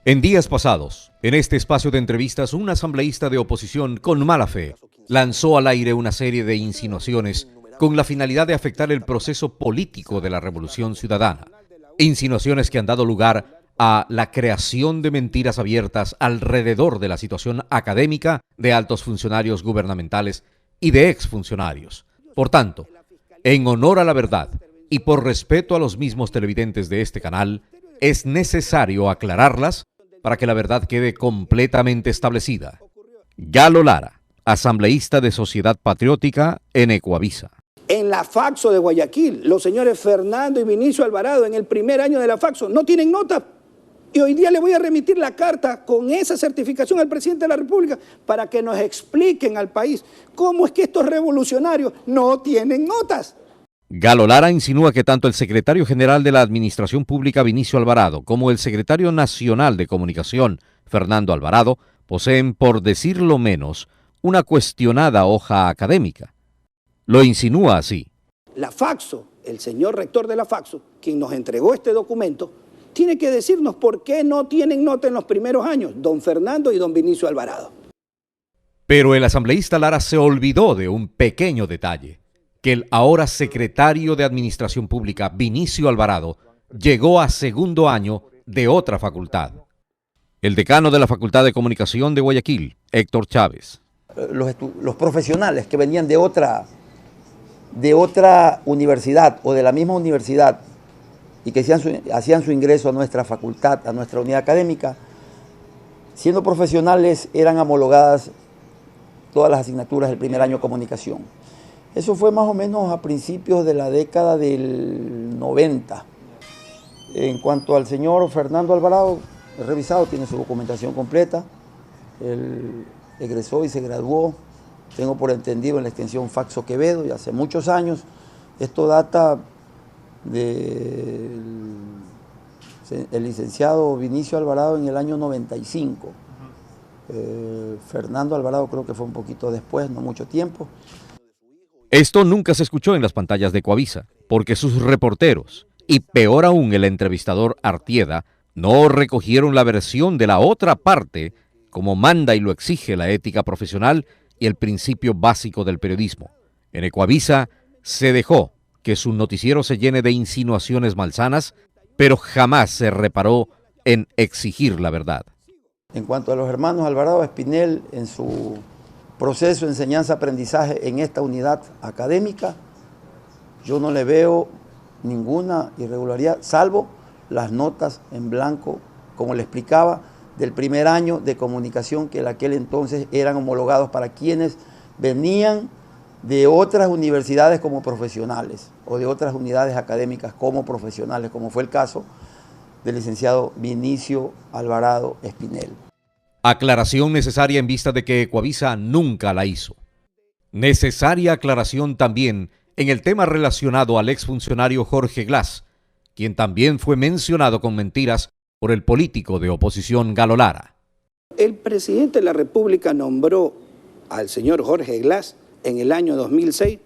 En días pasados, en este espacio de entrevistas, un asambleísta de oposición con mala fe lanzó al aire una serie de insinuaciones con la finalidad de afectar el proceso político de la Revolución Ciudadana. Insinuaciones que han dado lugar a la creación de mentiras abiertas alrededor de la situación académica de altos funcionarios gubernamentales y de exfuncionarios. Por tanto, en honor a la verdad y por respeto a los mismos televidentes de este canal, es necesario aclararlas para que la verdad quede completamente establecida. Galo Lara, asambleísta de Sociedad Patriótica en Ecuavisa. En la Faxo de Guayaquil, los señores Fernando y Vinicio Alvarado, en el primer año de la Faxo, no tienen nota. Y hoy día le voy a remitir la carta con esa certificación al presidente de la República para que nos expliquen al país cómo es que estos revolucionarios no tienen notas. Galo Lara insinúa que tanto el secretario general de la Administración Pública, Vinicio Alvarado, como el secretario nacional de Comunicación, Fernando Alvarado, poseen, por decirlo menos, una cuestionada hoja académica. Lo insinúa así. La Faxo, el señor rector de la Faxo, quien nos entregó este documento, tiene que decirnos por qué no tienen nota en los primeros años, don Fernando y don Vinicio Alvarado. Pero el asambleísta Lara se olvidó de un pequeño detalle, que el ahora secretario de Administración Pública, Vinicio Alvarado, llegó a segundo año de otra facultad. El decano de la Facultad de Comunicación de Guayaquil, Héctor Chávez. Los profesionales que venían de otra universidad o de la misma universidad y que hacían su ingreso a nuestra facultad, a nuestra unidad académica, siendo profesionales eran homologadas todas las asignaturas del primer año de comunicación. Eso fue más o menos a principios de la década del 90. En cuanto al señor Fernando Alvarado, he revisado, tiene su documentación completa. Él egresó y se graduó, tengo por entendido, en la extensión Faxo Quevedo, y hace muchos años. Esto data del licenciado Vinicio Alvarado en el año 95. Fernando Alvarado creo que fue un poquito después, no mucho tiempo. Esto nunca se escuchó en las pantallas de Ecuavisa, porque sus reporteros, y peor aún el entrevistador Artieda, no recogieron la versión de la otra parte, como manda y lo exige la ética profesional y el principio básico del periodismo. En Ecuavisa se dejó que su noticiero se llene de insinuaciones malsanas, pero jamás se reparó en exigir la verdad. En cuanto a los hermanos Alvarado Espinel, en su proceso de enseñanza-aprendizaje en esta unidad académica, yo no le veo ninguna irregularidad, salvo las notas en blanco, como le explicaba, del primer año de comunicación, que en aquel entonces eran homologados para quienes venían de otras universidades como profesionales o de otras unidades académicas como profesionales, como fue el caso del licenciado Vinicio Alvarado Espinel. Aclaración necesaria en vista de que Ecuavisa nunca la hizo. Necesaria aclaración también en el tema relacionado al exfuncionario Jorge Glass, quien también fue mencionado con mentiras por el político de oposición Galo Lara. El presidente de la República nombró al señor Jorge Glass en el año 2006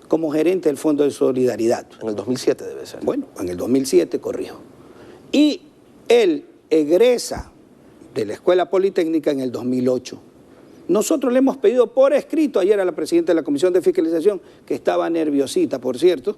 como gerente del Fondo de Solidaridad. En el 2007 debe ser. Bueno, en el 2007, corrijo. Y él egresa de la Escuela Politécnica en el 2008. Nosotros le hemos pedido por escrito ayer a la presidenta de la Comisión de Fiscalización, que estaba nerviosita, por cierto,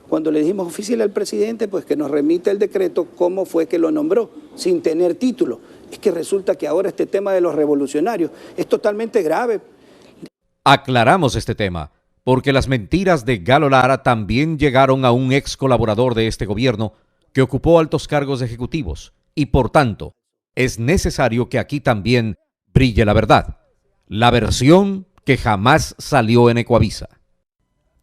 cuando le dijimos oficial al presidente, pues que nos remite el decreto, cómo fue que lo nombró, sin tener título. Es que resulta que ahora este tema de los revolucionarios es totalmente grave. Aclaramos este tema, porque las mentiras de Galo Lara también llegaron a un ex colaborador de este gobierno que ocupó altos cargos ejecutivos y, por tanto, es necesario que aquí también brille la verdad, la versión que jamás salió en Ecuavisa.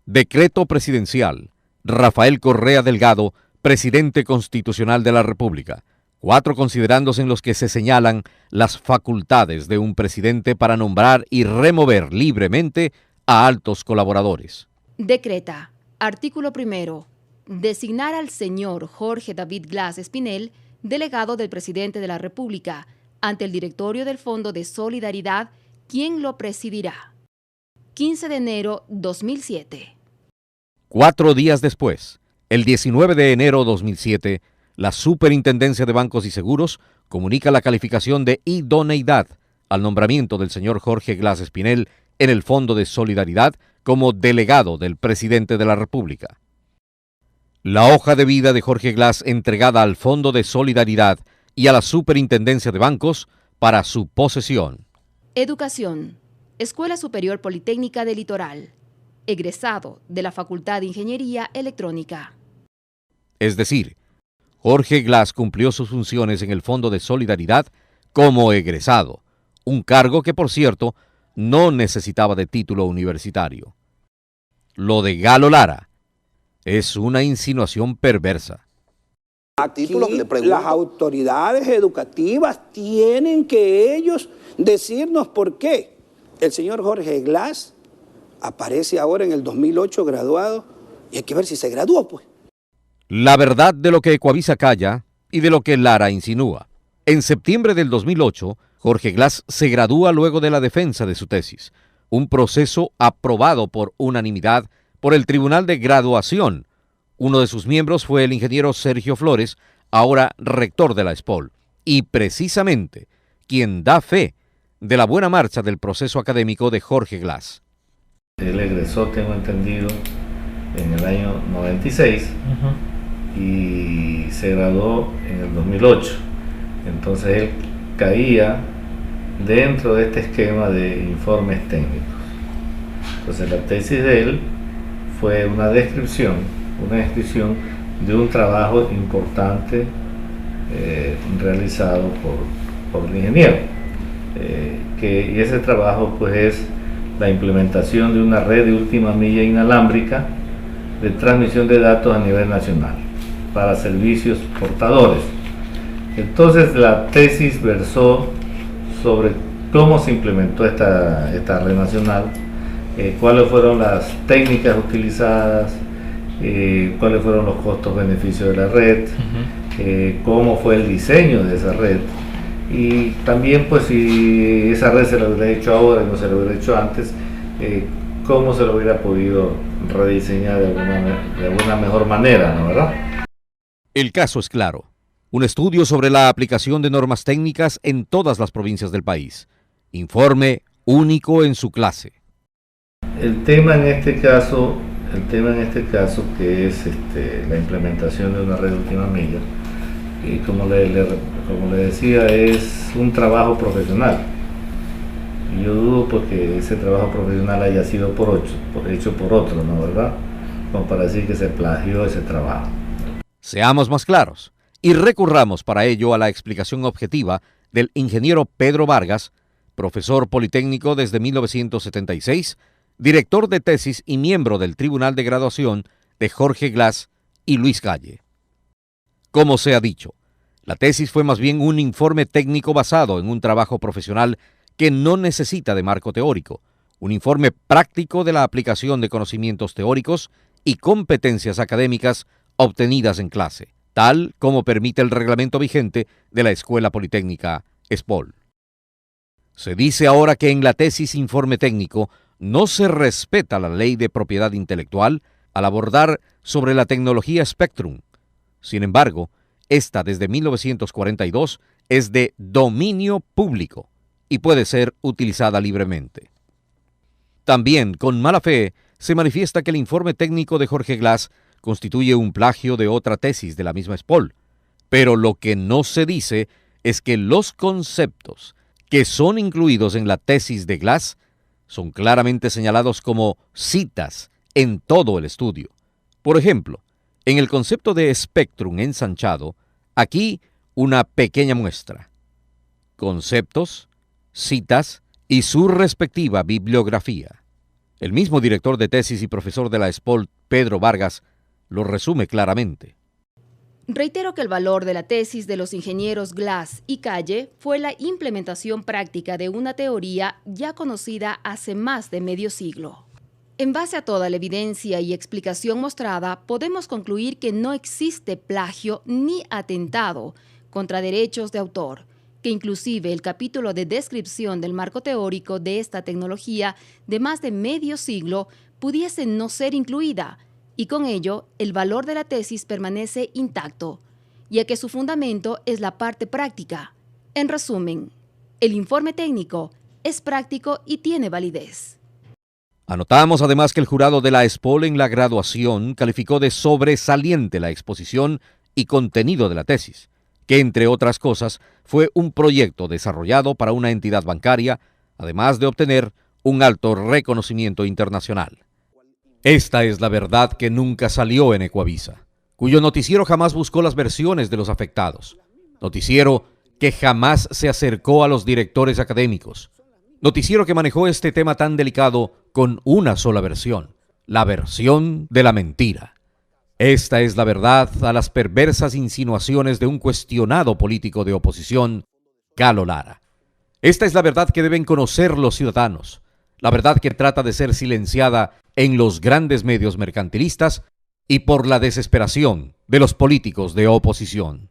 Decreto presidencial. Rafael Correa Delgado, presidente constitucional de la República. 4 considerandos en los que se señalan las facultades de un presidente para nombrar y remover libremente a altos colaboradores. Decreta. Artículo 1. Designar al señor Jorge David Glass Espinel, delegado del presidente de la República, ante el directorio del Fondo de Solidaridad, quien lo presidirá. 15 de enero 2007. 4 días después, el 19 de enero 2007, la Superintendencia de Bancos y Seguros comunica la calificación de idoneidad al nombramiento del señor Jorge Glas Espinel en el Fondo de Solidaridad como delegado del presidente de la República. La hoja de vida de Jorge Glas entregada al Fondo de Solidaridad y a la Superintendencia de Bancos para su posesión. Educación. Escuela Superior Politécnica del Litoral. Egresado de la Facultad de Ingeniería Electrónica. Es decir, Jorge Glas cumplió sus funciones en el Fondo de Solidaridad como egresado, un cargo que, por cierto, no necesitaba de título universitario. Lo de Galo Lara es una insinuación perversa. Aquí las autoridades educativas tienen que ellos decirnos por qué el señor Jorge Glas aparece ahora en el 2008 graduado y hay que ver si se graduó, pues. La verdad de lo que Ecuavisa calla y de lo que Lara insinúa. En septiembre del 2008, Jorge Glas se gradúa luego de la defensa de su tesis, un proceso aprobado por unanimidad por el Tribunal de Graduación. Uno de sus miembros fue el ingeniero Sergio Flores, ahora rector de la ESPOL, y precisamente quien da fe de la buena marcha del proceso académico de Jorge Glas. Él egresó, tengo entendido, en el año 96 y se graduó en el 2008. Entonces él caía dentro de este esquema de informes técnicos. Entonces la tesis de él fue una descripción de un trabajo importante realizado por el ingeniero. Y ese trabajo pues es la implementación de una red de última milla inalámbrica de transmisión de datos a nivel nacional para servicios portadores. Entonces la tesis versó sobre cómo se implementó esta red nacional, cuáles fueron las técnicas utilizadas, cuáles fueron los costos-beneficios de la red, cómo fue el diseño de esa red, y también pues si esa red se lo hubiera hecho ahora y no se lo hubiera hecho antes, cómo se lo hubiera podido rediseñar de alguna mejor manera, ¿no, verdad? El caso es claro. Un estudio sobre la aplicación de normas técnicas en todas las provincias del país. Informe único en su clase. El tema en este caso que es la implementación de una red de última milla, y como le decía, es un trabajo profesional. Y yo dudo porque ese trabajo profesional haya sido hecho por otro, ¿no, verdad? Como para decir que se plagió ese trabajo. Seamos más claros y recurramos para ello a la explicación objetiva del ingeniero Pedro Vargas, profesor politécnico desde 1976, director de tesis y miembro del Tribunal de Graduación de Jorge Glas y Luis Calle. Como se ha dicho, la tesis fue más bien un informe técnico basado en un trabajo profesional que no necesita de marco teórico, un informe práctico de la aplicación de conocimientos teóricos y competencias académicas obtenidas en clase, tal como permite el reglamento vigente de la Escuela Politécnica ESPOL. Se dice ahora que en la tesis informe técnico no se respeta la ley de propiedad intelectual al abordar sobre la tecnología Spectrum. Sin embargo, esta desde 1942 es de dominio público y puede ser utilizada libremente. También, con mala fe, se manifiesta que el informe técnico de Jorge Glas constituye un plagio de otra tesis de la misma ESPOL, pero lo que no se dice es que los conceptos que son incluidos en la tesis de Glas son claramente señalados como citas en todo el estudio. Por ejemplo, en el concepto de espectrum ensanchado, aquí una pequeña muestra. Conceptos, citas y su respectiva bibliografía. El mismo director de tesis y profesor de la ESPOL, Pedro Vargas, lo resume claramente. Reitero que el valor de la tesis de los ingenieros Glas y Calle fue la implementación práctica de una teoría ya conocida hace más de medio siglo. En base a toda la evidencia y explicación mostrada, podemos concluir que no existe plagio ni atentado contra derechos de autor, que inclusive el capítulo de descripción del marco teórico de esta tecnología de más de medio siglo pudiese no ser incluida, y con ello el valor de la tesis permanece intacto, ya que su fundamento es la parte práctica, En resumen, el informe técnico es práctico y tiene validez. Anotamos además que el jurado de la ESPOL en la graduación calificó de sobresaliente la exposición y contenido de la tesis, que entre otras cosas fue un proyecto desarrollado para una entidad bancaria, además de obtener un alto reconocimiento internacional. Esta es la verdad que nunca salió en Ecuavisa, cuyo noticiero jamás buscó las versiones de los afectados. Noticiero que jamás se acercó a los directores académicos. Noticiero que manejó este tema tan delicado con una sola versión, la versión de la mentira. Esta es la verdad a las perversas insinuaciones de un cuestionado político de oposición, Galo Lara. Esta es la verdad que deben conocer los ciudadanos, la verdad que trata de ser silenciada en los grandes medios mercantilistas y por la desesperación de los políticos de oposición.